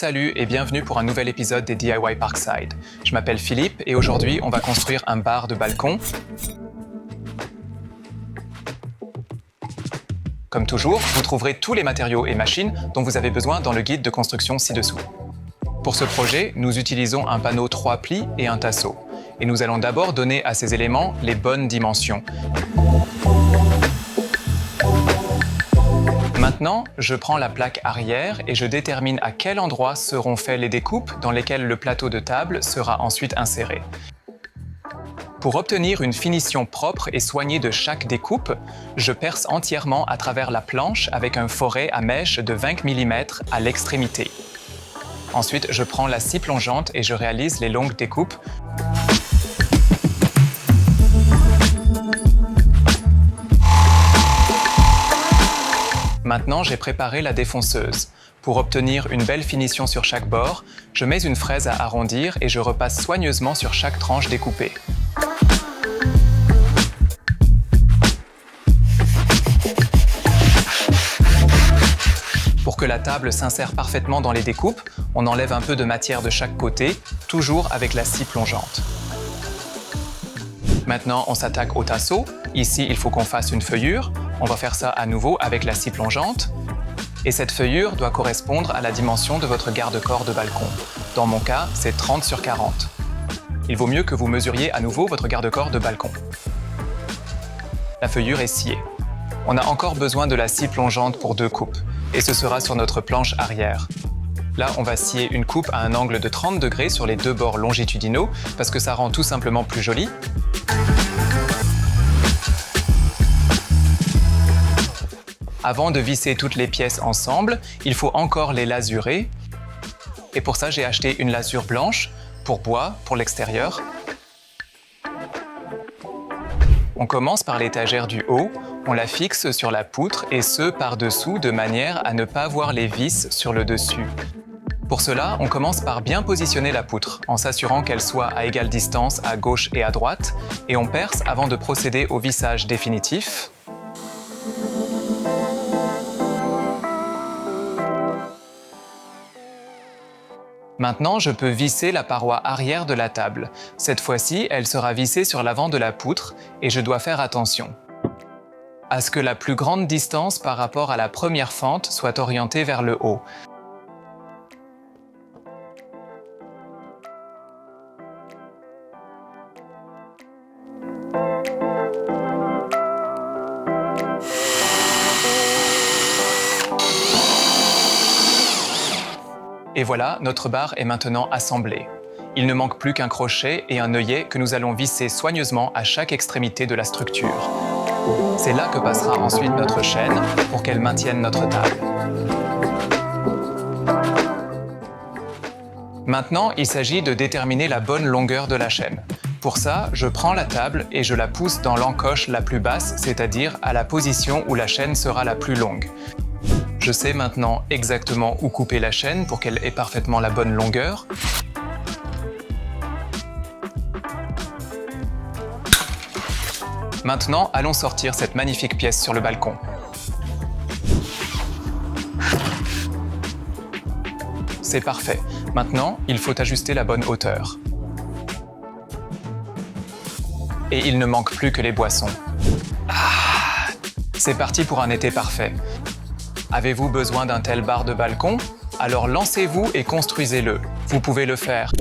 Salut et bienvenue pour un nouvel épisode des DIY Parkside. Je m'appelle Philippe et aujourd'hui on va construire un bar de balcon. Comme toujours, vous trouverez tous les matériaux et machines dont vous avez besoin dans le guide de construction ci-dessous. Pour ce projet, nous utilisons un panneau 3 plis et un tasseau. Et nous allons d'abord donner à ces éléments les bonnes dimensions. Maintenant, je prends la plaque arrière et je détermine à quel endroit seront faites les découpes dans lesquelles le plateau de table sera ensuite inséré. Pour obtenir une finition propre et soignée de chaque découpe, je perce entièrement à travers la planche avec un foret à mèche de 20 mm à l'extrémité. Ensuite, je prends la scie plongeante et je réalise les longues découpes. Maintenant, j'ai préparé la défonceuse. Pour obtenir une belle finition sur chaque bord, je mets une fraise à arrondir et je repasse soigneusement sur chaque tranche découpée. Pour que la table s'insère parfaitement dans les découpes, on enlève un peu de matière de chaque côté, toujours avec la scie plongeante. Maintenant, on s'attaque au tasseau. Ici, il faut qu'on fasse une feuillure. On va faire ça à nouveau avec la scie plongeante. Et cette feuillure doit correspondre à la dimension de votre garde-corps de balcon. Dans mon cas, c'est 30 sur 40. Il vaut mieux que vous mesuriez à nouveau votre garde-corps de balcon. La feuillure est sciée. On a encore besoin de la scie plongeante pour 2 coupes. Et ce sera sur notre planche arrière. Là, on va scier une coupe à un angle de 30 degrés sur les 2 bords longitudinaux parce que ça rend tout simplement plus joli. Avant de visser toutes les pièces ensemble, il faut encore les lasurer. Et pour ça, j'ai acheté une lasure blanche pour bois, pour l'extérieur. On commence par l'étagère du haut, on la fixe sur la poutre et ce par-dessous de manière à ne pas voir les vis sur le dessus. Pour cela, on commence par bien positionner la poutre en s'assurant qu'elle soit à égale distance à gauche et à droite et on perce avant de procéder au vissage définitif. Maintenant, je peux visser la paroi arrière de la table. Cette fois-ci, elle sera vissée sur l'avant de la poutre et je dois faire attention à ce que la plus grande distance par rapport à la première fente soit orientée vers le haut. Et voilà, notre bar est maintenant assemblé. Il ne manque plus qu'un crochet et un œillet que nous allons visser soigneusement à chaque extrémité de la structure. C'est là que passera ensuite notre chaîne pour qu'elle maintienne notre table. Maintenant, il s'agit de déterminer la bonne longueur de la chaîne. Pour ça, je prends la table et je la pousse dans l'encoche la plus basse, c'est-à-dire à la position où la chaîne sera la plus longue. Je sais maintenant exactement où couper la chaîne pour qu'elle ait parfaitement la bonne longueur. Maintenant, allons sortir cette magnifique pièce sur le balcon. C'est parfait. Maintenant, il faut ajuster la bonne hauteur. Et il ne manque plus que les boissons. C'est parti pour un été parfait. Avez-vous besoin d'un tel bar de balcon? Alors lancez-vous et construisez-le. Vous pouvez le faire.